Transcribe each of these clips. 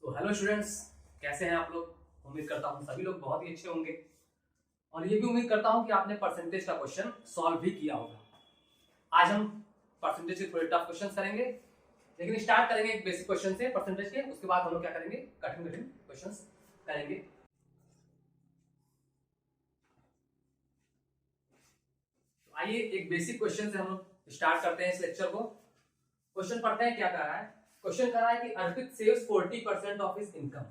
तो hello students, कैसे हैं आप लोग। उम्मीद करता हूँ सभी लोग बहुत ही अच्छे होंगे और ये भी उम्मीद करता हूँ कि आपने परसेंटेज का क्वेश्चन सॉल्व भी किया होगा। आज हम परसेंटेज के थोड़े टफ क्वेश्चन करेंगे, लेकिन स्टार्ट करेंगे एक बेसिक क्वेश्चन से परसेंटेज के। उसके बाद हम लोग क्या करेंगे, कठिन कठिन क्वेश्चन करेंगे। तो आइए एक बेसिक क्वेश्चन से हम लोग स्टार्ट करते हैं इस लेक्चर को। क्वेश्चन पढ़ते हैं क्या कर रहा है। क्वेश्चन कर रहा है कि अर्पित सेव्स 40% ऑफ हिज इनकम।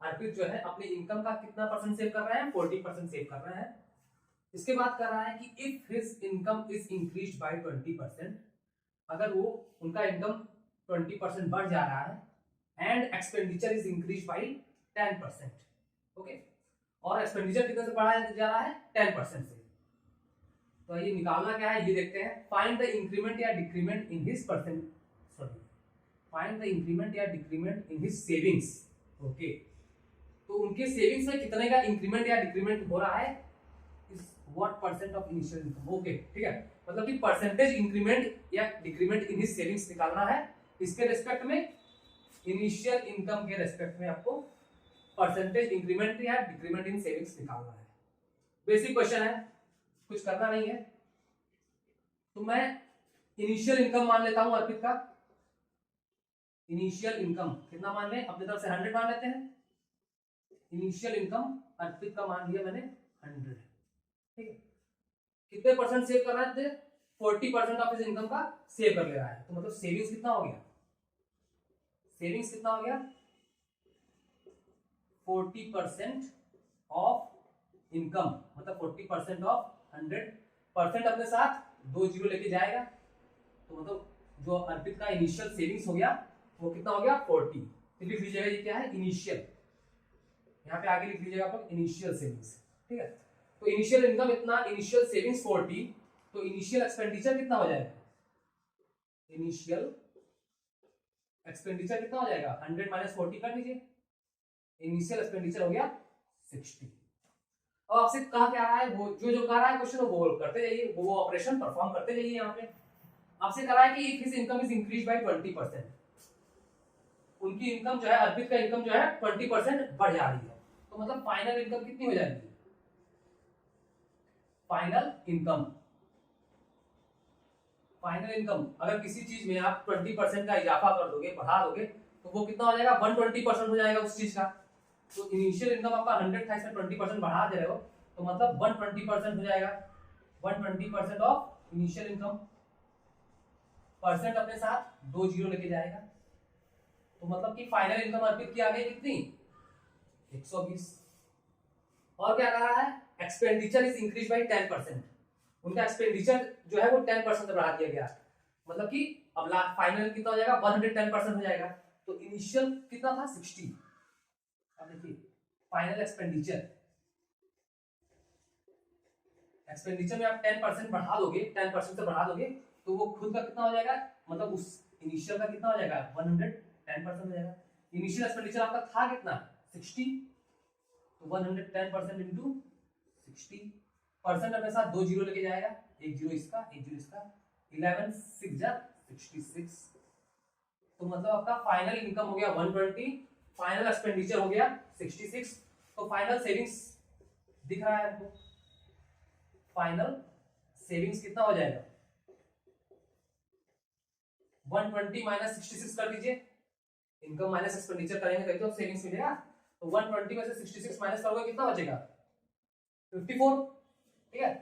अर्पित जो है अपनी इनकम का कितना परसेंट सेव कर रहा है, 40% सेव कर रहा है। इसके बाद कर रहा है कि if his income is increased by 20%, अगर वो उनका इनकम 20% बढ़ जा रहा है and expenditure is increase by 10%। Okay, और एक्सपेंडिचर कितने से बढ़ाया जा रहा है, 10% से। तो ये निकालना क्या है, ये देखते हैं। फाइंड द इंक्रीमेंट या decrement in his percent, sorry, find the increment या decrement in his savings. Okay, तो उनके सेविंग्स में कितने का इंक्रीमेंट या डिक्रीमेंट हो रहा है, is what percent of initial income. Okay, ठीक है, मतलब कि परसेंटेज इंक्रीमेंट या डिक्रीमेंट इन हिज सेविंग्स निकालना है। इसके रेस्पेक्ट में, इनिशियल इनकम के रेस्पेक्ट में आपको परसेंटेज इंक्रीमेंट या डिक्रीमेंट इन सेविंग्स निकालना है। बेसिक क्वेश्चन है, कुछ करना नहीं है। तो मैं इनिशियल इनकम मान लेता हूं अर्पित का। इनिशियल इनकम कितना मान लें, अपनी तरफ से 100 मान लेते हैं। इनिशियल इनकम अर्पित का मान लिया मैंने 100। ठीक है, कितने परसेंट सेव कर रहा है, 40% ऑफ इस इनकम का सेव कर ले रहा है। तो मतलब सेविंग्स कितना हो गया, सेविंग्स कितना हो गया, 40% ऑफ इनकम, मतलब 40% ऑफ 100%। अपने साथ 2 जीरो लेके जाएगा, तो मतलब जो अर्पित का इनिशियल सेविंग्स हो गया वो कितना हो गया, 40। तो लिख लीजिएगा ये क्या है, इनिशियल। यहाँ पे आगे लिख लीजिएगा आप इनिशियल सेविंग्स। ठीक है, तो इनिशियल इनकम इतना, इनिशियल सेविंग्स 40, तो इनिशियल एक्सपेंडिचर कितना हो जाएगा, इनिशियल एक्सपेंडिचर कितना हो जाएगा, 100 माइनस 40 कर लीजिए। इनिशियल एक्सपेंडिचर हो गया 60। अब आपसे कहा क्या रहा है, वो जो कह रहा है क्वेश्चन वो करते जाइए, वो ऑपरेशन परफॉर्म करते जाइए। यहाँ पे आपसे कह रहा है कि if his income is increase by 20%, उनकी इनकम जो है, अर्पित का इनकम जो है 20% बढ़ जा रही है। तो मतलब फाइनल इनकम कितनी हो जाएगी, फाइनल इनकम, फाइनल इनकम अगर किसी चीज में आप 20% का इजाफा कर दोगे, बढ़ा दोगे, तो वो कितना हो जाएगा, 120% हो जाएगा उस चीज का। तो इनिशियल इनकम आपका 100 था, इसमें 20% बढ़ा दे रहे हो, तो मतलब 120% हो जाएगा। 120% ऑफ इनिशियल इनकम, परसेंट अपने साथ 2 जीरो लेके जाएगा, तो मतलब कि फाइनल इनकम अर्पित की आ गई कितनी, 120। और क्या कर रहा है, एक्सपेंडिचर इज इंक्रीज बाय 10%। उनका एक्सपेंडिचर जो है वो 10% बढ़ा दिया गया, मतलब कि अब फाइनल कितना हो जाएगा, 110% हो जाएगा। तो इनिशियल कितना था, 60। अब देखिए फाइनल एक्सपेंडिचर, एक्सपेंडिचर में आप 10% बढ़ा दोगे, 10% से बढ़ा दोगे, तो वो खुद का कितना हो जाएगा, मतलब उस इनिशियल का कितना हो जाएगा, 110% हो जाएगा। इनिशियल एक्सपेंडिचर आपका था कितना, 60, तो 110% इंटू 60%। अपने साथ 2 जीरो लेके जाएगा, एक जीरो इसका, एक जीरो इसका, 11 6 जा 66। तो मतलब आपका फाइनल इनकम हो गया 120, फाइनल एक्सपेंडिचर हो गया 66। तो फाइनल सेविंग्स दिख रहा है आपको, फाइनल सेविंग्स कितना हो जाएगा, 120 माइनस 66 कर दीजिए। इनकम माइनस एक्सपेंडिचर करेंगे तभी तो सेविंग्स मिलेगा। तो 120 में से 66 माइनस करोगे, कितना बचेगा, 54। ठीक है,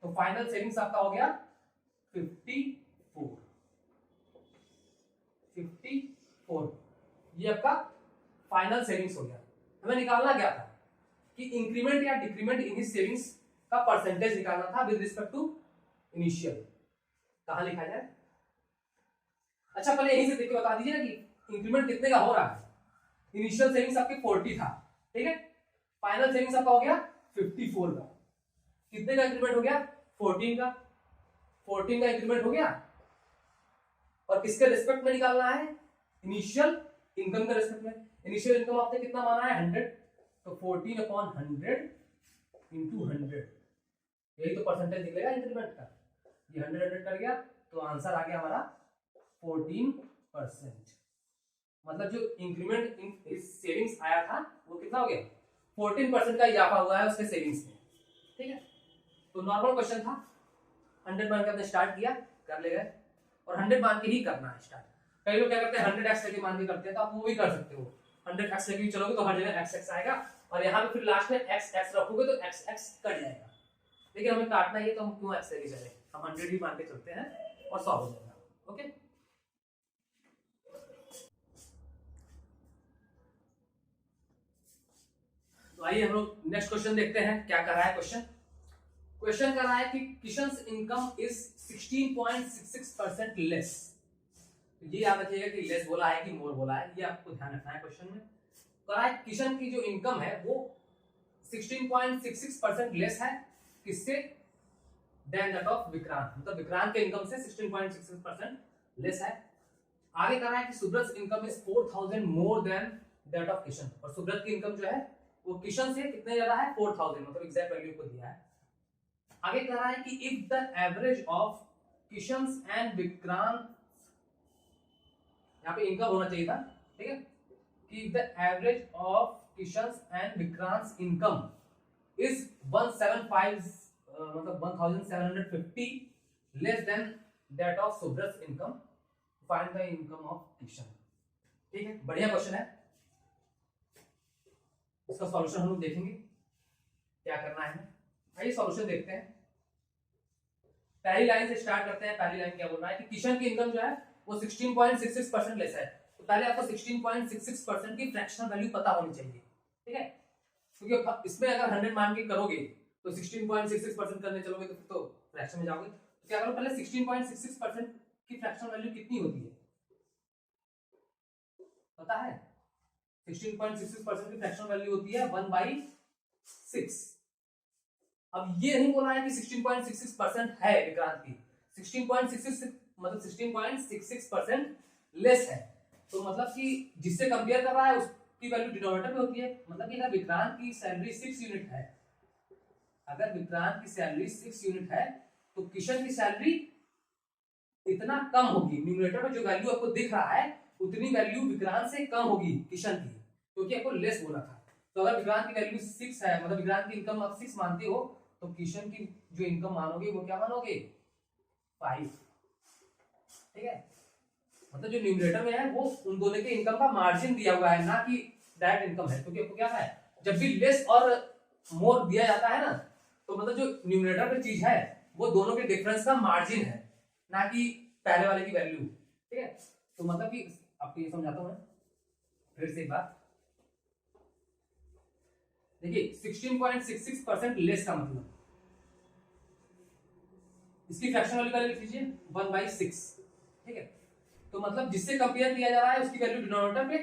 तो फाइनल सेविंग्स आपका हो गया 54। 54 ये आपका फाइनल सेविंग्स हो गया। हमें निकालना क्या था कि इंक्रीमेंट या डिक्रीमेंट इन हिज सेविंग्स का परसेंटेज निकालना था विद रिस्पेक्ट टू इनिशियल। कहां लिखा जाए, अच्छा पहले यहीं से देख के बता दीजिए ना कि इंक्रीमेंट कितने का हो रहा है। इनिशियल सेविंग्स आपके 40 था, ठीक है, फाइनल सेविंग्स आपका हो गया 54 का। कितने का इंक्रीमेंट हो गया, 14 का, 14 का इंक्रीमेंट हो गया। और किसके रिस्पेक्ट में निकालना है, इनिशियल इनकम के रिस्पेक्ट में। इनिशियल इनकम आपने कितना माना है, 100, तो 14/100 इंटू 100, यही तो परसेंटेज निकलेगा इंक्रीमेंट का। ये 100 100 कर गया, तो आंसर आ गया हमारा 14%। मतलब जो इंक्रीमेंट इन सेविंग्स आया था वो कितना हो गया, 14% का इजाफा हुआ है उसके सेविंग्स में। ठीक है, तो नॉर्मल क्वेश्चन था, 100 मान के आपने स्टार्ट किया, कर ले गए, और 100 मान के ही करना है स्टार्ट। कई लोग क्या करते हैं 100x लेके मान के करते हैं, तो आप वो भी कर सकते हो, 100x लेके भी चलोगे तो हर जगह x आएगा, और यहाँ पे फिर लास्ट में x रखोगे तो x कट जाएगा। लेकिन हमें काटना ही है तो हम क्यों x लेके चले, हम 100 ही मान के चलते हैं और सॉल्व हो जाएगा। ओके, तो आइए हम लोग नेक्स्ट क्वेश्चन देखते हैं क्या कर रहा है क्वेश्चन कर रहा है कि किशन्स इनकम इज 16.66% लेस। ये याद रखिएगा कि लेस बोला है कि मोर बोला है, ये आपको ध्यान रखना है क्वेश्चन में। कह रहा है किशन की जो इनकम है वो 16.66% लेस है, किससे, देन दैट ऑफ विक्रांत, मतलब विक्रांत के इनकम से 16.66% लेस है। आगे कह रहा है कि Subrata income is 4000 more than that of Kishan, और सुब्रत की इनकम जो है वो किशन से कितने ज्यादा है, 4000, मतलब एग्जैक्ट वैल्यू को दिया है। आगे कह रहा है कि if the average of Kishan's and Vikrant, यहाँ पे इनकम होना चाहिए था, ठीक है, कि the average of Kishan's and Vikrant income is 175 मतलब 1750 less than that of Subrata income, find the income of Kishan. ठीक है, बढ़िया क्वेश्चन है, इसका सॉल्यूशन हम लोग देखेंगे क्या करना है। आइए सॉल्यूशन देखते हैं। पहली लाइन से स्टार्ट करते हैं। पहली लाइन क्या बोल रहा है कि किशन की इनकम जो है वो 16.66% लेस है, तो पहले आपको 16.66% की फ्रैक्शनल वैल्यू पता होनी चाहिए। ठीक है, क्योंकि इसमें अगर 100 मान के करोगे तो 16.66% करने चलोगे तो फिर तो फ्रैक्शन में जाओगे, तो क्या करो पहले 16.66% की फ्रैक्शनल वैल्यू कितनी होती है पता है, 16.66% की फ्रैक्शनल वैल्यू होती है 1/6। अब ये नहीं बोला है कि 16.66% है विक्रांत की, 16.66 मतलब 16.66% लेस है, तो मतलब कि जिससे कंपेयर कर रहा है उसकी वैल्यू डिनोमिनेटर में होती है। मतलब कि अगर विक्रांत की सैलरी 6 यूनिट है, अगर विक्रांत की सैलरी 6 यूनिट है तो किशन की सैलरी इतना कम होगी, न्यूमरेटर में जो वैल्यू आपको दिख रहा है उतनी वैल्यू विक्रांत से कम होगी किशन की, क्योंकि आपको लेस बोला था। तो अगर विक्रांत की वैल्यू 6 है, मतलब विक्रांत की इनकम आप 6 मानते हो, तो किशन की जो इनकम मानोगे वो क्या मानोगे, 5। ठीक है, मतलब जो न्यूमरेटर में है वो उन दोनों के इनकम का मार्जिन दिया हुआ है, ना कि डायरेक्ट इनकम है। क्योंकि आपको क्या है, जब भी लेस और मोर दिया जाता है ना, तो मतलब जो न्यूमरेटर पे चीज है वो दोनों के डिफरेंस का मार्जिन है, ना कि पहले वाले की वैल्यू। ठीक है, तो मतलब कि आपको ये समझाता हूं मैं फिर से एक बात। देखिए 16.66% लेस का मतलब इसकी फ्रैक्शन वैल्यू पहले लिख लीजिए 1/6। ठीक है, तो मतलब जिससे कंपेयर किया जा रहा है उसकी वैल्यू डिनोमिनेटर पे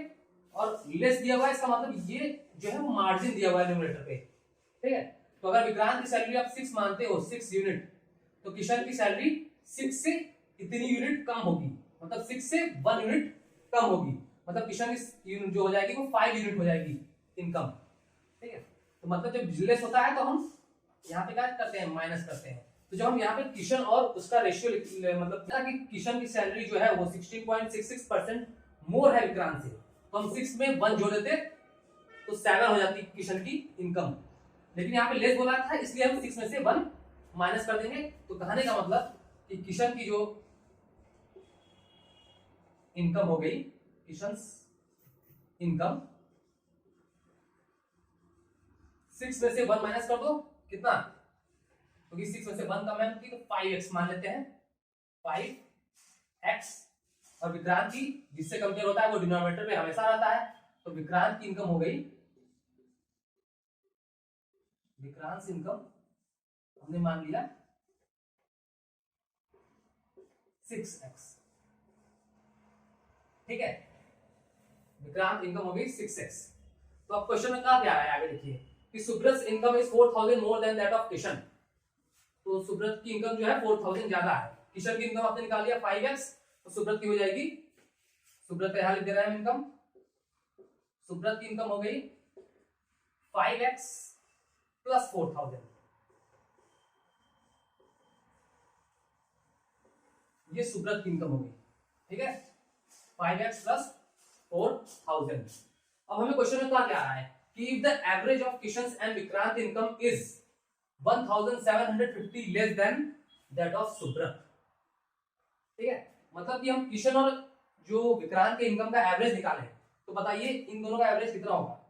और लेस दिया हुआ है, इसका मतलब ये जो है वो मार्जिन दिया हुआ है न्यूमरेटर पे। ठीक है, तो अगर विक्रांत की सैलरी आप 6 मानते हो, 6 यूनिट, तो किशन की सैलरी 6 से इतनी यूनिट कम होगी, मतलब 6 से 1 यूनिट कम होगी, मतलब किशन की यूनिट जो हो जाएगी वो 5 यूनिट हो जाएगी इनकम। ठीक है, तो मतलब जब लेस होता है तो हम यहाँ पे क्या करते हैं, माइनस करते हैं। तो जब हम यहाँ पे किशन और उसका रेशियो मतलब कि किशन की सैलरी जो है वो 16.66% मोर है विक्रांत से, तो हम 6 में 1 जोड़ देते तो 7 हो जाती किशन की इनकम। लेकिन यहाँ पे लेस बोला था इसलिए हम 6 में से 1 माइनस कर देंगे। तो कहने का मतलब कि किशन की जो इनकम हो गई, किशन इनकम 6 में से 1 माइनस कर दो, कितना, क्योंकि 6 में से 1 कम है तो 5x मान लेते हैं, 5x। और विक्रांत की जिससे कंपेयर होता है वो डिनोमिनेटर में हमेशा रहता है, तो विक्रांत की इनकम हो गई, विक्रांत इनकम हमने मान लिया 6x। ठीक है, विक्रांत इनकम हो गई 6x। तो अब क्वेश्चन में कहा क्या है, आगे देखिए कि Subrata income is 4000 more than that of Kishan. तो सुब्रत की इनकम जो है 4000 ज्यादा है, किशन की इनकम आपने निकाल लिया 5x, तो सुब्रत की हो जाएगी, सुब्रत का यहां लिख दे रहा है इनकम, सुब्रत की इनकम हो गई 5x प्लस 4000, ये सुब्रत की इनकम हो गई। ठीक है, 5x प्लस 4000। अब हमें क्वेश्चन में क्या आ रहा है कि if the average of Kishan and Vikrant income is 1750 less than that of Subrat. ठीक है, मतलब कि हम किशन और जो विक्रांत के इनकम का एवरेज निकालें, तो बताइए इन दोनों का एवरेज कितना होगा।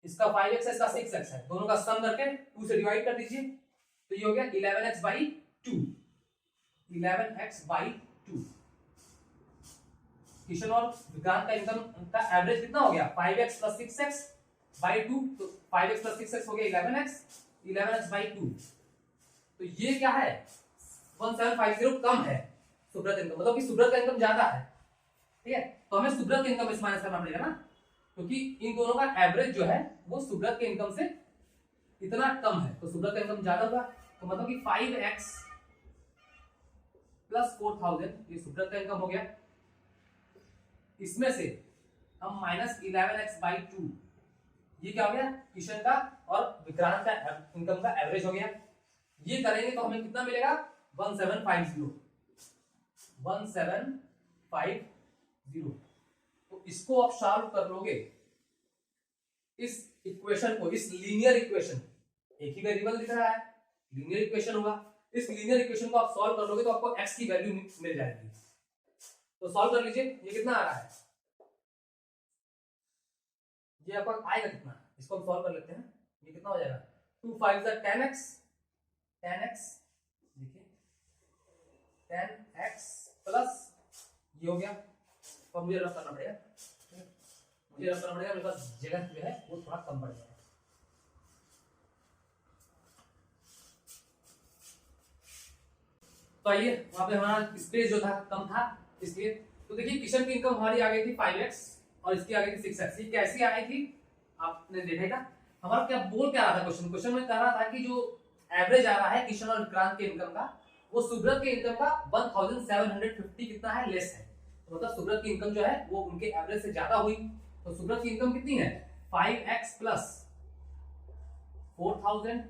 इसका 5x है, इसका 6x है, दोनों का सम करके 2 से डिवाइड कर दीजिए, तो ये हो गया 11x by 2। 11x by 2 Kishan और विक्रांत का इनकम का एवरेज कितना हो गया 5x प्लस 6x बाई 2, तो 5x प्लस 6x हो गया 11x, 11x बाई 2। तो ये क्या है 1750 कम है सुब्रत इनकम, मतलब कि सुब्रत का इनकम ज्यादा है। ठीक है, तो हमें सुब्रत के इनकम से माइनस करना पड़ेगा ना, क्योंकि इन दोनों का एवरेज जो है वो सुब्रत के इनकम से इतना कम है, तो सुब्रत का इनकम ज्यादा होगा, तो मतलब कि 5x प्लस 4000 ये सुब्रत का इनकम हो गया। इसमें से हम माइनस 11x बाई 2 ये क्या हो गया किशन का और विक्रांत का इनकम का एवरेज हो गया। ये करेंगे तो हमें कितना मिलेगा 1750। तो इसको आप सॉल्व कर लोगे, इस इक्वेशन को, इस लीनियर इक्वेशन, एक ही वेरिएबल दिख रहा है, लीनियर इक्वेशन होगा, इस लीनियर इक्वेशन को आप सॉल्व कर लोगे तो आपको x की वैल्यू मिल जाएगी। तो सॉल्व कर लीजिए, ये कितना आ रहा है, ये आपका आएगा कितना, इसको हम सॉल्व कर लेते हैं। ये कितना हो जाएगा 2 5 10x, 10x देखिए 10x प्लस ये हो गया, तो मुझे रफ करना पड़ेगा, मुझे रफ करना पड़ेगा, मेरे पास जगह जो है वो थोड़ा कम पड़ जाएगा। तो आइए वहां पे हमारा स्पेस जो था कम था इसलिए, तो देखिए किशन की इनकम हमारी आ गई थी 5x और इसकी आ गई थी 6x। ये कैसी आई थी आपने देखा, हमारा क्या बोल क्या रहा था क्वेश्चन में कह रहा था कि जो एवरेज आ रहा है किशन और विक्रांत के इनकम का वो सुब्रत के इनकम का 1750 कितना है लेस है, तो मतलब सुब्रत की इनकम जो है वो उनके एवरेज से ज्यादा हुई। तो सुब्रत की इनकम कितनी है 5x प्लस 4000,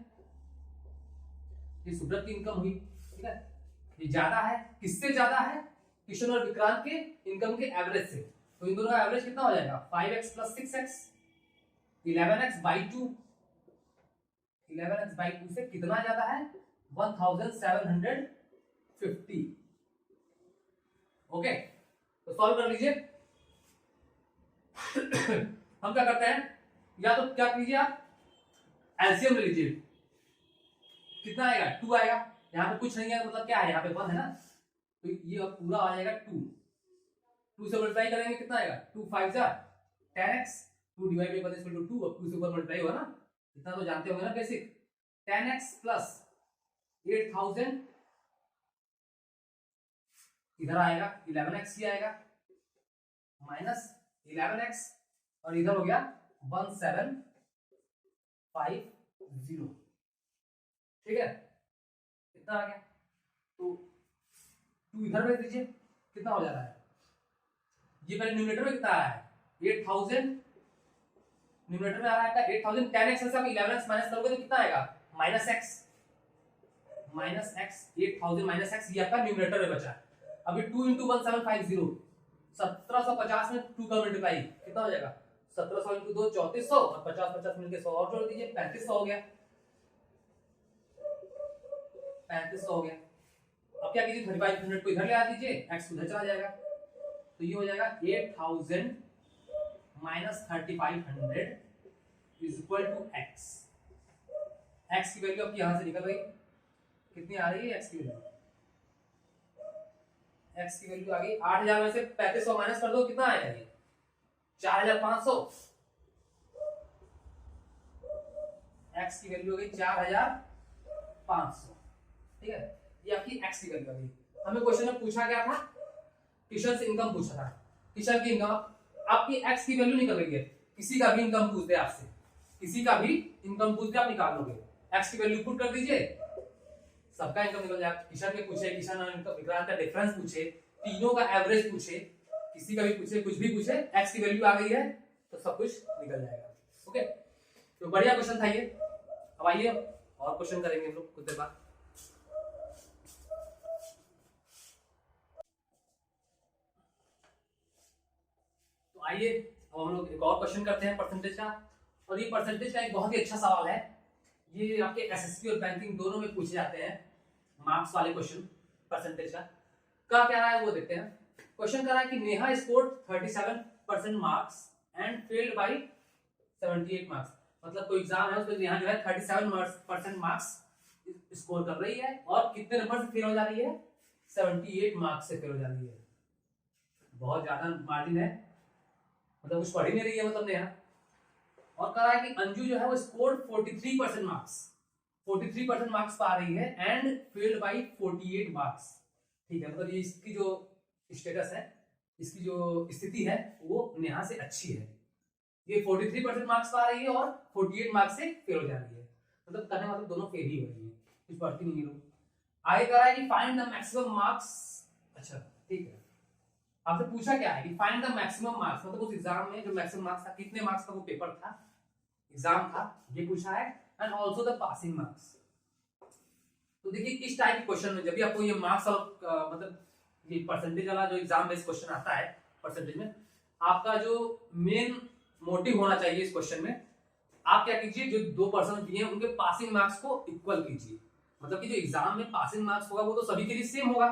ये सुब्रत की इनकम हुई। ठीक है, ये ज्यादा है, किससे ज्यादा है किशन और विक्रांत के इनकम के एवरेज से, तो इन दोनों का एवरेज कितना हो जाएगा 5x plus 6x 11x by 2, 11x by 2 से कितना ज्यादा है 1750। ओके, तो सॉल्व कर लीजिए। हम क्या करते हैं, या तो क्या कीजिए आप एलसीएम ले लीजिए, कितना आएगा 2 आएगा, यहाँ पे कुछ नहीं है मतलब क्या है यहाँ पे 1 है ना, तो ये अब पूरा आ जाएगा 2 से मल्टीप्लाई करेंगे कितना आएगा 2 5 10x, 2 divide by 1 equal to 2, अब 2 से ऊपर मल्टीप्लाई होगा ना, इतना तो जानते होंगे ना बेसिक। 10x प्लस 8000 इधर आएगा 11x ही आएगा माइनस 11x और इधर हो गया 1750। ठीक है, कितना आ गया, तो 2 इधर भेज दीजिए, कितना हो जा रहा है, ये पहले न्यूमरेटर में कितना आया है 8000, न्यूमरेटर में आ रहा है 8000, 10x में से आप 11x माइनस करोगे तो कितना आएगा माइनस x, 8000 माइनस x, ये आपका न्यूमरेटर में बचा। अभी 2 इंटू 1750, 1750 में 2 का मल्टीप्लाई कितना हो जाएगा 1700 इंटू 2 3400 और 50 50 मिलके 100 और जोड़ दीजिए 3500 हो गया, 3500 हो गया। अब क्या कीजिए 3500 को इधर ले आ दीजिए, x उधर चला जाएगा, तो ये हो जाएगा 8000 minus 3500 is equal to x। x की वैल्यू आपकी यहां से निकल गई, कितनी आ रही है x की वैल्यू, x की वैल्यू आ गई 8000 में से 3500 माइनस कर दो कितना आएगा ये 4500, x की वैल्यू हो गई 4500। ठीक है, ये आपकी x की वैल्यू आ गई। हमें क्वेश्चन में पूछा क्या था, किशन से इनकम पूछा था, किशन की इनकम आपकी x की वैल्यू निकल गई है, किसी का भी इनकम पूछ दे आपसे, किसी का भी इनकम पूछ दे आप निकाल लोगे, x की वैल्यू पुट कर दीजिए सबका इनकम निकल जाएगा। किशन के पूछे, किशन और विक्रांत का डिफरेंस पूछे, तीनों का एवरेज पूछे, किसी का भी पूछे, कुछ भी पूछे, x की वैल्यू आ गई है तो सब कुछ निकल जाएगा। ओके, तो बढ़िया क्वेश्चन था ये। अब आइए और क्वेश्चन करेंगे हम लोग कुछ देर बाद। तो आइए अब हम लोग एक और क्वेश्चन करते हैं परसेंटेज का। और ये परसेंटेज का एक बहुत ही अच्छा सवाल है, ये आपके एसएससी और बैंकिंग दोनों में पूछे जाते हैं, मार्क्स वाले क्वेश्चन परसेंटेज का। क्या क्या है वो देखते हैं। क्वेश्चन कर रहा है कि Neha scored 37% marks and failed by 78 marks. मतलब कोई एग्जाम है उसमें नेहा जो है 37% मार्क्स स्कोर कर रही है और कितने नंबर से फेल हो जा रही है, 78 मार्क्स से फेल हो जा रही है। बहुत ज्यादा मार्जिन है, मतलब कुछ पढ़ ही नहीं रही है मतलब नेहा। और कह रहा है कि अंजू जो है वो स्कोर्ड 43% मार्क्स, 43% मार्क्स पा रही है एंड फेल्ड बाय 48 मार्क्स। ठीक है, मतलब ये इसकी जो स्टेटस है, इसकी जो स्थिति है वो नेहा से अच्छी है। ये 43% मार्क्स पा रही है और 48 मार्क्स से फेल हो जा रही है, मतलब कहने मतलब दोनों फेल ही हो रही है, कुछ पढ़ती नहीं है लोग। आगे कह रहा है कि फाइंड द मैक्सिमम मार्क्स। अच्छा ठीक है, आपसे पूछा क्या है कि फाइंड द मैक्सिमम मार्क्स, मतलब उस एग्जाम में जो मैक्सिमम मार्क्स था, कितने मार्क्स का वो पेपर था, एग्जाम था, ये पूछा है। And also the passing marks. तो देखिए इस टाइप के क्वेश्चन में जब भी आपको ये मार्क्स और मतलब ये परसेंटेज वाला जो एग्जाम बेस्ड क्वेश्चन आता है परसेंटेज में, आपका जो मेन मोटिव होना चाहिए इस क्वेश्चन में, आप क्या कीजिए, जो 2% दिए हैं उनके पासिंग मार्क्स को इक्वल कीजिए। मतलब कि जो एग्जाम में पासिंग मार्क्स होगा वो तो सभी के लिए सेम होगा।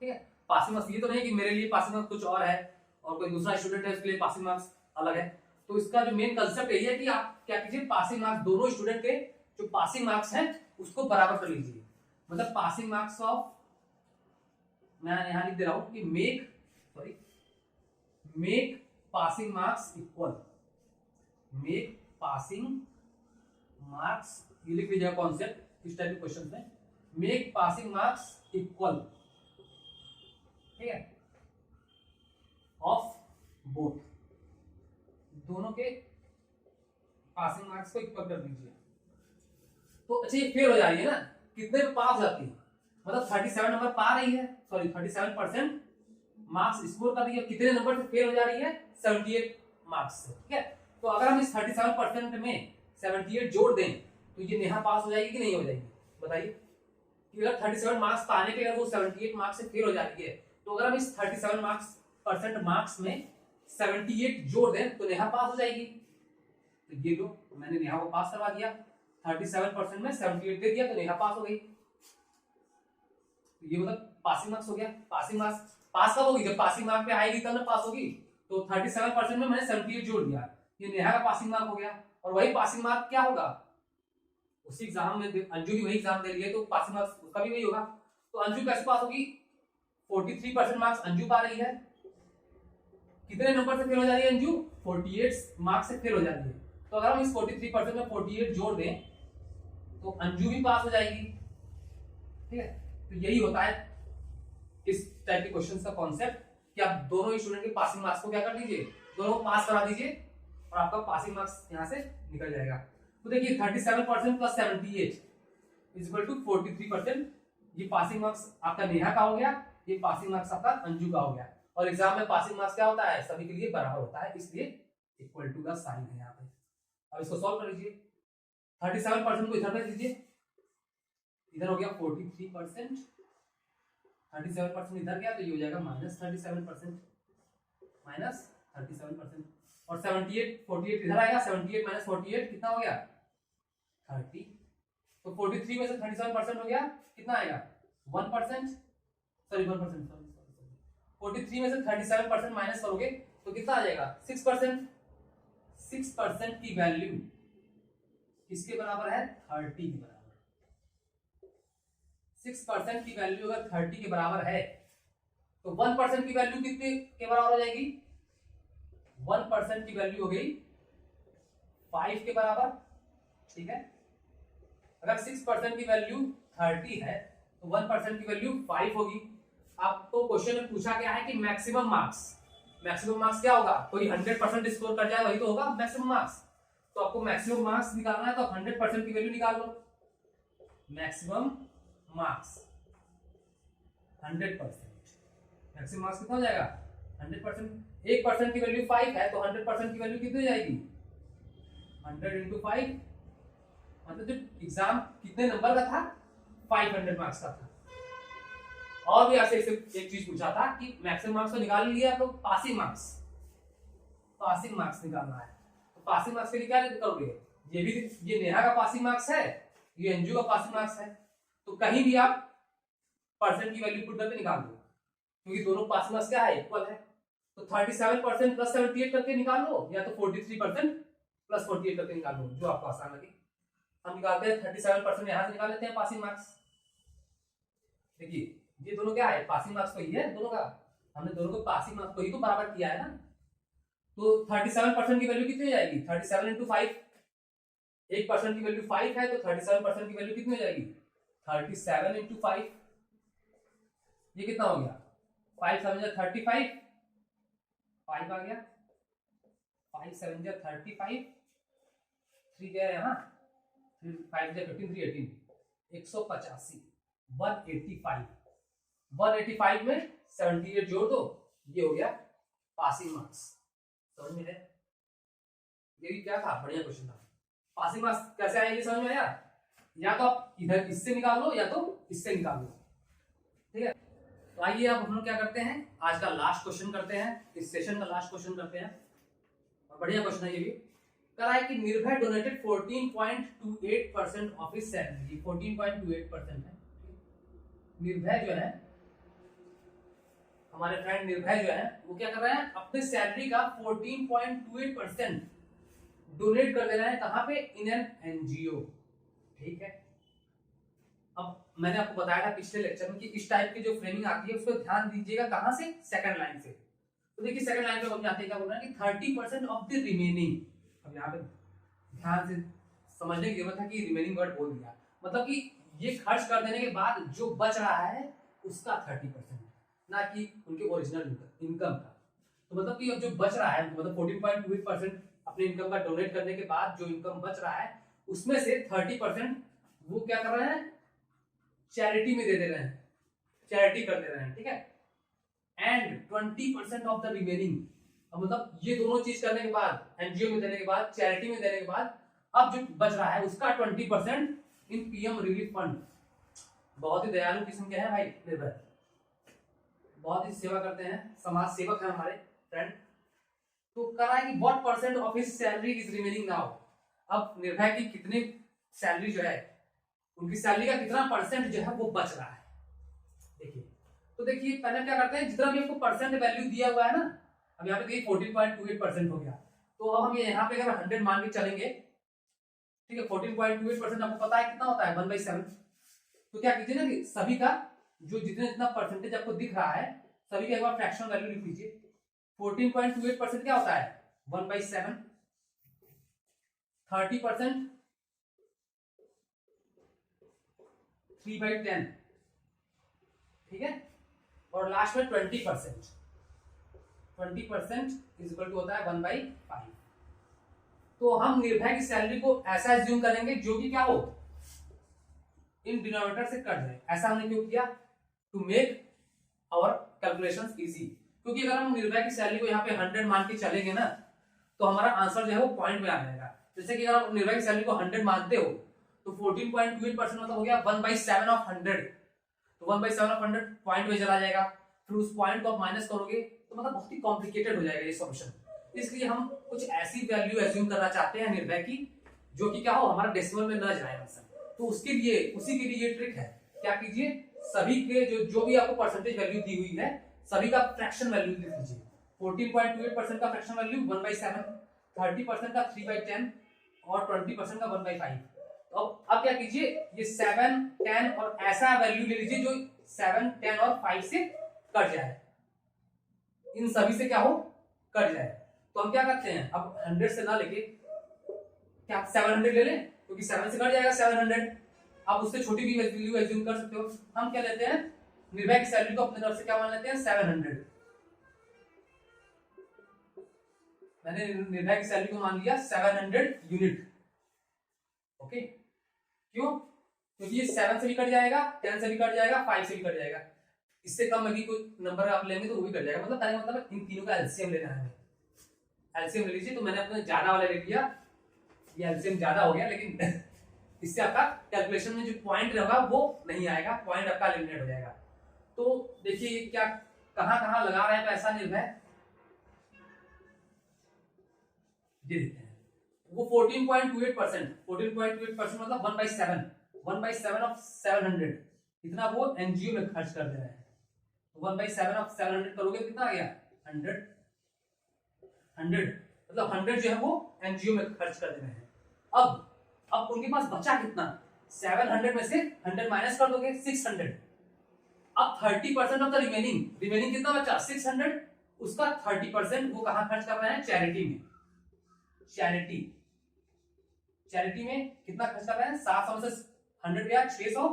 ठीक है, पासिंग मार्क्स ये तो नहीं कि मेरे लिए पासिंग मार्क्स कुछ और है और कोई दूसरा स्टूडेंट है उसके लिए पासिंग मार्क्स अलग है। तो इसका जो मेन कंसेप्ट यही है कि आप क्या कीजिए, पासिंग मार्क्स दोनों स्टूडेंट के जो पासिंग मार्क्स हैं उसको बराबर कर लीजिए। मतलब पासिंग मार्क्स ऑफ, मैं यहां लिख दे रहा हूं कि make passing marks equal, make passing marks, ये लिख लीजिएगा कॉन्सेप्ट इस टाइप के क्वेश्चन में, मेक पासिंग मार्क्स इक्वल। ठीक है, ऑफ बोथ, दोनों के पासिंग मार्क्स को इक्वल कर दीजिए। तो अच्छा ये फेल हो जा रही है ना, कितने में पास हो जाती है, मतलब 37 नंबर पा रही है, सॉरी 37% मार्क्स स्कोर कर रही है, कितने नंबर से फेल हो जा रही है, 78 मार्क्स से। ठीक है, तो अगर हम इस 37% में 78 जोड़ दें तो ये नेहा पास हो जाएगी कि नहीं हो जाएगी, बताइए। कि अगर 37 मार्क्स पाने के अगर वो 78 मार्क्स से फेल हो जाती है, तो अगर हम इस 37 मार्क्स में 78 जोड़ दें तो नेहा पास हो जाएगी। तो ये लो, मैंने नेहा को पास करवा दिया, 37% में 78 दे दिया तो नेहा पास हो गई। तो ये मतलब पासिंग मार्क्स हो गया। पासिंग मार्क्स पास कब होगी, जब पासिंग मार्क पे आएगी तब ना पास होगी। तो 37% में मैंने 78 जोड़ दिया, ये नेहा का पासिंग मार्क हो गया। और वही पासिंग मार्क क्या होगा, उसी एग्जाम में अंजू भी वही एग्जाम दे रही है तो पासिंग मार्क्स उसका भी वही होगा। तो अंजू कैसे पास होगी, 43% मार्क्स अंजू पा रही है, कितने नंबर से फेल हो जा रही है अंजू, 48 मार्क्स से फेल हो जा रही है। तो अगर हम इस 43% में 48 जोड़ दें तो अंजू भी पास हो जाएगी। ठीक है, तो यही होता है इस टाइप के क्वेश्चंस का कॉन्सेप्ट कि आप दोनों स्टूडेंट के पासिंग मार्क्स को क्या कर दीजिए, दोनों को पास करा दीजिए और आपका पासिंग मार्क्स यहां से निकल जाएगा। तो देखिए 37% प्लस 78 इज इक्वल टू 43%, ये पासिंग मार्क्स आपका नेहा का हो गया, ये पासिंग मार्क्स आपका अंजू का हो गया। और एग्जाम में पासिंग मार्क्स क्या होता है, सभी के लिए बराबर होता है, इसलिए इक्वल टू का साइन है यहाँ पे। अब इसको सॉल्व कर लीजिए, 37% को इधर भेज दीजिए, इधर हो गया 43%, 37% इधर गया तो ये हो जाएगा -37%, -37%। और 78 48 इधर आएगा, 78 - 48 कितना हो गया, 30। तो 43 में से 37% हो गया, कितना आएगा 1%, सॉरी 1%, सॉरी 43 में से 37% माइनस करोगे तो कितना आ जाएगा 6%। 6% की वैल्यू किसके बराबर है, 30 के बराबर। 6% की वैल्यू अगर 30 के बराबर है तो 1% की वैल्यू कितने के बराबर हो जाएगी, 1% की वैल्यू हो गई 5 के बराबर। ठीक है, अगर 6% की वैल्यू 30 है तो 1% की वैल्यू 5 होगी। आपको क्वेश्चन में पूछा गया है कि मैक्सिमम मार्क्स क्या होगा, कोई 100% स्कोर कर जाए वही तो होगा मैक्सिमम मार्क्स। तो आपको मैक्सिमम मार्क्स निकालना है तो आप 100% की वैल्यू निकाल लो। मैक्सिमम मार्क्स 100%, मैक्सिमम मार्क्स कितना हो जाएगा 100%। 1% की वैल्यू 5 है तो 100% की वैल्यू कितनी हो जाएगी 100 × 5, मतलब जो एग्जाम कितने नंबर का था 500 मार्क्स का था। और भी ऐसे एक चीज पूछा था कि मैक्सिमम मार्क्स तो निकाल लिए आप लोग, पासिंग मार्क्स पासिंग मार्क्स निकालना है। तो पासिंग मार्क्स के लिए क्या करोगे, ये भी, ये नेहा का पासिंग मार्क्स है, ये अंजू का पासिंग मार्क्स है, तो कहीं भी आप परसेंट की वैल्यू पुट करके निकाल दो, क्योंकि दोनों पासिंग मार्क्स क्या है, इक्वल है। तो 37% प्लस 78 करके निकाल लो, या तो 43% प्लस 48 करके निकाल लो, जो आपको आसान लगे। हम निकालते हैं 37% यहां से निकाल लेते हैं पासिंग मार्क्स। देखिए ये दोनों क्या है, पासिंग मार्क्स तो ही है दोनों का, हमने दोनों को पासिंग मार्क्स को ही तो बराबर किया है ना। तो 37% की वैल्यू कितनी हो जाएगी, 37 इंटू 5, 1% की वैल्यू 5 है, तो 37% की वैल्यू कितनी हो जाएगी, 37 इंटू 5, ये कितना हो गया, 5 7 35, 5 आ गया, 5 7 35, 3 क्या है यहाँ, 5 15 3 18, 185, 185 में 78 जोड़ दो, ये हो गया पासिंग मार्क्स। समझ में है, ये भी क्या था, बढ़िया क्वेश्चन था। पासिंग मार्क्स कैसे आएंगे समझ में आया, या तो आप इधर इससे निकाल लो या तो इससे निकाल लो, ठीक है। तो आइए अब हम लोग क्या करते हैं, आज का लास्ट क्वेश्चन करते हैं, इस सेशन का लास्ट क्वेश्चन करते हैं, और बढ़िया क्वेश्चन है ये भी। कह रहा है कि निर्भय डोनेटेड 14.28% ऑफ हिज सैलरी, 14.28% है। निर्भय जो है, हमारे फ्रेंड निर्भय जो है, वो क्या कर रहे हैं, अपने सैलरी का 14.28% डोनेट कर दे रहे हैं, कहां पे, इन एन एनजीओ, ठीक है। अब मैंने आपको बताया था पिछले लेक्चर में कि इस टाइप की जो फ्रेमिंग आती है उस पर ध्यान दीजिएगा, कहां से, सेकंड लाइन से। तो देखिए सेकंड लाइन पे हम जाते हैं, क्या बोल रहे हैं कि 30% ऑफ द रिमेनिंग, अब यहाँ पे ध्यान से समझने की जरूरत है कि रिमेनिंग वर्ड बोल दिया, मतलब कि ये खर्च कर देने के बाद जो बच रहा है उसका 30%, ना कि उनके ओरिजिनल इनकम का। तो मतलब कि अब जो बच रहा है, मतलब 14.28% अपने इनकम का डोनेट करने के बाद जो इनकम बच रहा है उसमें से 30% वो क्या कर रहे हैं, चैरिटी में दे रहे हैं, चैरिटी कर दे रहे हैं, ठीक है। एंड 20% ऑफ द रिमेनिंग, मतलब ये दोनों चीज करने के बाद, एनजीओ में देने के बाद, चैरिटी में देने के बाद, अब जो बच रहा है उसका 20% इन पीएम रिलीफ फंड। बहुत ही दयालु किस्म के हैं भाई निर्भय, बहुत ही सेवा करते हैं, समाज सेवक है हमारे फ्रेंड। तो कह रहा है कि what percent of his salary is remaining now, अब निर्भय की कितनी सैलरी जो है, उनकी सैलरी का कितना परसेंट जो है वो बच रहा है। देखिए, तो देखिए पहले क्या करते हैं, जितना भी आपको परसेंट वैल्यू दिया हुआ है ना, अब यहाँ पे देखिए 14.28% हो गया, तो अब हम यहाँ पे अगर 100 मान के चलेंगे, ठीक है, 14.28% आपको पता है कितना होता है, 1/7। तो क्या कीजिए ना कि सभी का जो जितना जितना परसेंटेज आपको दिख रहा है, सभी का एक बार फ्रैक्शन वैल्यू लिख लीजिए। 14.28% क्या होता है, 1/7, 30% 3/10, ठीक है, और लास्ट में 20%, 20% इज इक्वल टू होता है 1/5। तो हम निर्भय की सैलरी को ऐसा एज्यूम करेंगे जो कि क्या हो, इन डिनोमिनेटर से कट जाए। ऐसा हमने क्यों किया, to make our calculations easy, क्योंकि अगर हम निर्भय की सैलरी को यहाँ पे 100 मान के चलेंगे ना, तो हमारा आंसर जो है वो पॉइंट में आ जाएगा। जैसे कि अगर आप निर्भय की सैलरी को 100 मानते हो, तो 14.28% मतलब हो गया 1/7 ऑफ 100, तो 1/7 ऑफ 100 पॉइंट में चला जाएगा, फिर उस पॉइंट को आप माइनस करोगे, तो मतलब बहुत ही कॉम्प्लिकेटेड हो जाएगा ये सॉल्यूशन। इसलिए हम कुछ ऐसी वैल्यू एज्यूम करना चाहते हैं निर्भय की, जो कि क्या हो, हमारा डेसिमल में न जाए आंसर। तो उसके लिए, उसी के लिए ये ट्रिक है, क्या कीजिए, सभी के जो भी आपको परसेंटेज वैल्यू दी हुई है, सभी का फ्रैक्शन वैल्यू लिख लीजिए। 14.28% का फ्रैक्शन वैल्यू 1/7, 30% का 3/10 और 20% का 1/5। तो अब क्या कीजिए, ये 7, 10 और ऐसा वैल्यू ले लीजिए जो 7, 10 और 5 से कट जाए, इन सभी से क्या हो, कट जाए। तो हम क्या करते हैं, अब 100 से ना लेके क्या 700 ले लें, क्योंकि 7 से कट जाएगा 700। आप उससे छोटी भी वैल्यू एज्यूम कर सकते हो। हम क्या लेते हैं, निर्भय की सैलरी को अपने तरफ से क्या मान लेते हैं, 700। मैंने निर्भय की सैलरी को मान लिया 700 यूनिट, ओके। क्यों, क्योंकि ये 7 से भी कट जाएगा, 10 से भी कट जाएगा, 5 से भी कट जाएगा, इससे कम में भी कोई नंबर आप लेंगे तो वो भी कट जाएगा। मतलब कहने का मतलब इन तीनों का एलसीएम लेना है, एलसीएम ले लीजिए। तो मैंने अपना ज्यादा वाला ले लिया, ये एलसीएम ज्यादा हो गया, लेकिन इससे आपका कैलकुलेशन में जो पॉइंट रहेगा वो नहीं आएगा, पॉइंट आपका एलिमिनेट हो जाएगा। तो देखिए क्या कहां कहां लगा रहे हैं पैसा निर्भय, ये देखते हैं, वो 14.28%, 14.28% मतलब 1/7, 1/7 ऑफ 700, इतना वो एनजीओ में खर्च कर दे रहे हैं। 1/7 ऑफ 700 करोगे तो कितना आ गया 100, 100 मतलब 100 जो है वो एनजीओ में खर्च कर दे रहे हैं। अब उनके पास बचा कितना, 700 में से 100 माइनस कर दोगे 600, अब 30% ऑफ द रिमेनिंग कितना बचा 600, उसका 30% वो कहां खर्च कर रहे हैं, चैरिटी में। चैरिटी में कितना खर्च कर रहे हैं, 700 में से 100 गया 600,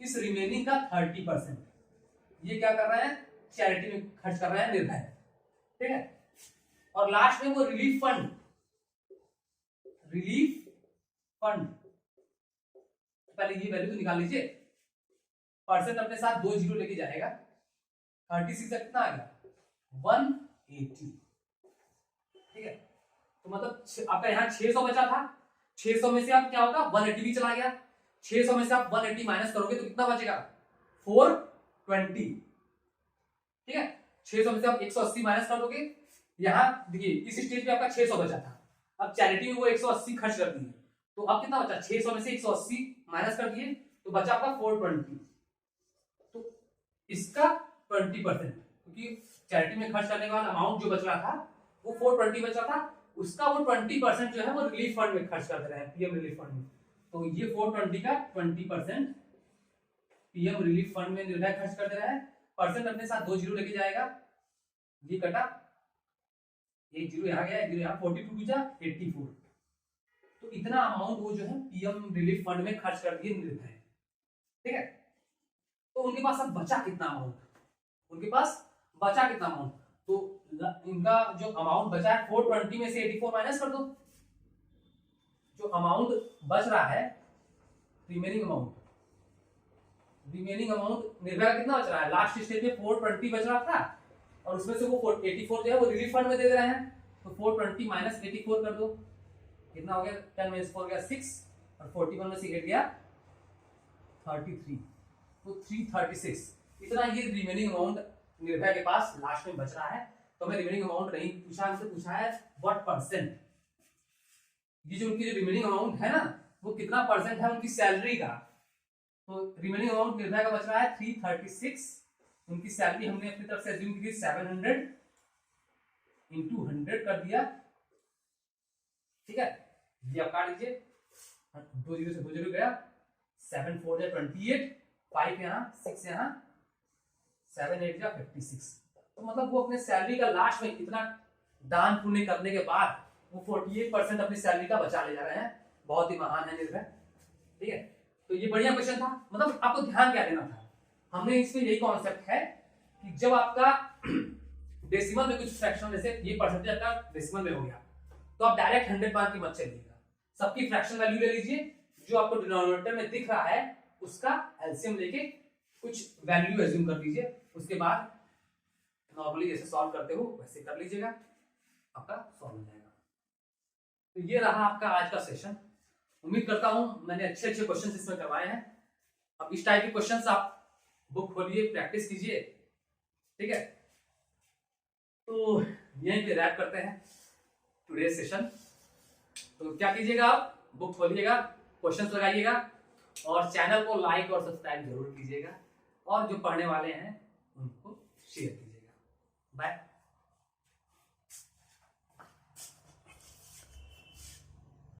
इस रिमेनिंग का 30% ये क्या कर रहे हैं, चैरिटी में खर्च कर रहे हैं निर्भय, ठीक है। और लास्ट में वो रिलीफ फंड पहले ये वैल्यू तो निकाल लीजिए, परसेंट अपने साथ 2 जीरो लेके जाएगा, 36 से कितना आ गया 180, ठीक है। तो मतलब आपका यहाँ 600 बचा था, 600 में से आप क्या होगा 180 भी चला गया, 600 में से आप 180 माइनस करोगे तो कितना बचेगा 420, ठीक है। 600 में से आप 180 माइनस कर दोगे, यहाँ देखिए इस स्टेज पे आपका 600 बचा था, अब चैरिटी में वो 180 खर्च कर दिए, तो अब कितना बचा 600 में से 180 माइनस कर दिए तो बचा आपका 420, तो इसका 20%, क्योंकि चैरिटी में खर्च करने के बाद अमाउंट जो बच रहा था वो 420 बचा था, उसका वो 20% जो है वो रिलीफ फंड में खर्च कर दे रहे हैं, पीएम रिलीफ फंड में। तो ये 420 का 20% पीएम रिलीफ फंड में निर्भय खर्च कर दे रहा है, परसेंट अपने साथ 2 जीरो लेके जाएगा, ये कटा, एक जीरो यहाँ गया, एक जीरो यहाँ, 42 बचा 84, तो इतना अमाउंट वो जो है पीएम रिलीफ फंड में खर्च कर दिए निर्भय, ठीक है। तो उनके पास अब बचा कितना अमाउंट, तो इनका जो अमाउंट बचा है 420 में से 84 माइनस कर दो, जो अमाउंट बच रहा है रिमेनिंग अमाउंट निर्भय का कितना बच रहा है, लास्ट स्टेज में 420 बच रहा था और उसमें से वो 84 जो है वो रिलीफ फंड में दे रहे हैं, तो 420 माइनस 84 कर दो, कितना हो गया 10 में 4 गया 6 और 41 में से 8 गया 33, तो 336, इतना ये रिमेनिंग अमाउंट निर्भय के पास लास्ट में बच रहा है। तो हमें रिमेनिंग अमाउंट नहीं पूछा, हमसे पूछा है व्हाट परसेंट, ये जो उनकी रिमेनिंग अमाउंट है ना वो कितना परसेंट है उनकी सैलरी का, तो रिमेनिंग अमाउंट निर्भय का बच रहा है 336, उनकी सैलरी हमने अपनी तरफ से अज्यूम की 700 इंटू 100 कर दिया, ठीक है। ये आप काट लीजिए, 2 जीरो से 2 जीरो गया, 7 4 जा 28, 5 यहाँ 6 यहाँ, 7 8 जा 56, तो मतलब वो अपने सैलरी का लास्ट में इतना दान पुण्य करने के बाद वो 48% अपनी सैलरी का बचा ले जा रहे हैं, बहुत ही महान है निर्भय, ठीक है। तो ये बढ़िया क्वेश्चन था, मतलब आपको ध्यान क्या देना था, हमने इसमें यही कॉन्सेप्ट है कि जब आपका डेसिमल में कुछ फ्रैक्शन, जैसे ये परसेंटेज आपका डेसिमल में हो गया, तो आप डायरेक्ट 100 मान के मत चलिएगा, सबकी फ्रैक्शन वैल्यू ले लीजिए, जो आपको डिनोमिनेटर में दिख रहा है उसका एलसीएम लेके कुछ वैल्यू एज्यूम कर लीजिए, उसके बाद नॉर्मली जैसे सॉल्व करते हो वैसे कर लीजिएगा, आपका सॉल्व हो जाएगा। तो ये रहा आपका आज का सेशन, उम्मीद करता हूं मैंने अच्छे अच्छे क्वेश्चंस इसमें करवाए हैं। अब इस टाइप के क्वेश्चंस आप बुक खोलिए, प्रैक्टिस कीजिए, ठीक है। तो यहीं पे रैप करते हैं टुडे सेशन। तो क्या कीजिएगा, आप बुक खोलिएगा, क्वेश्चंस लगाइएगा और चैनल को लाइक और सब्सक्राइब जरूर कीजिएगा, और जो पढ़ने वाले हैं उनको शेयर कीजिएगा। बाय।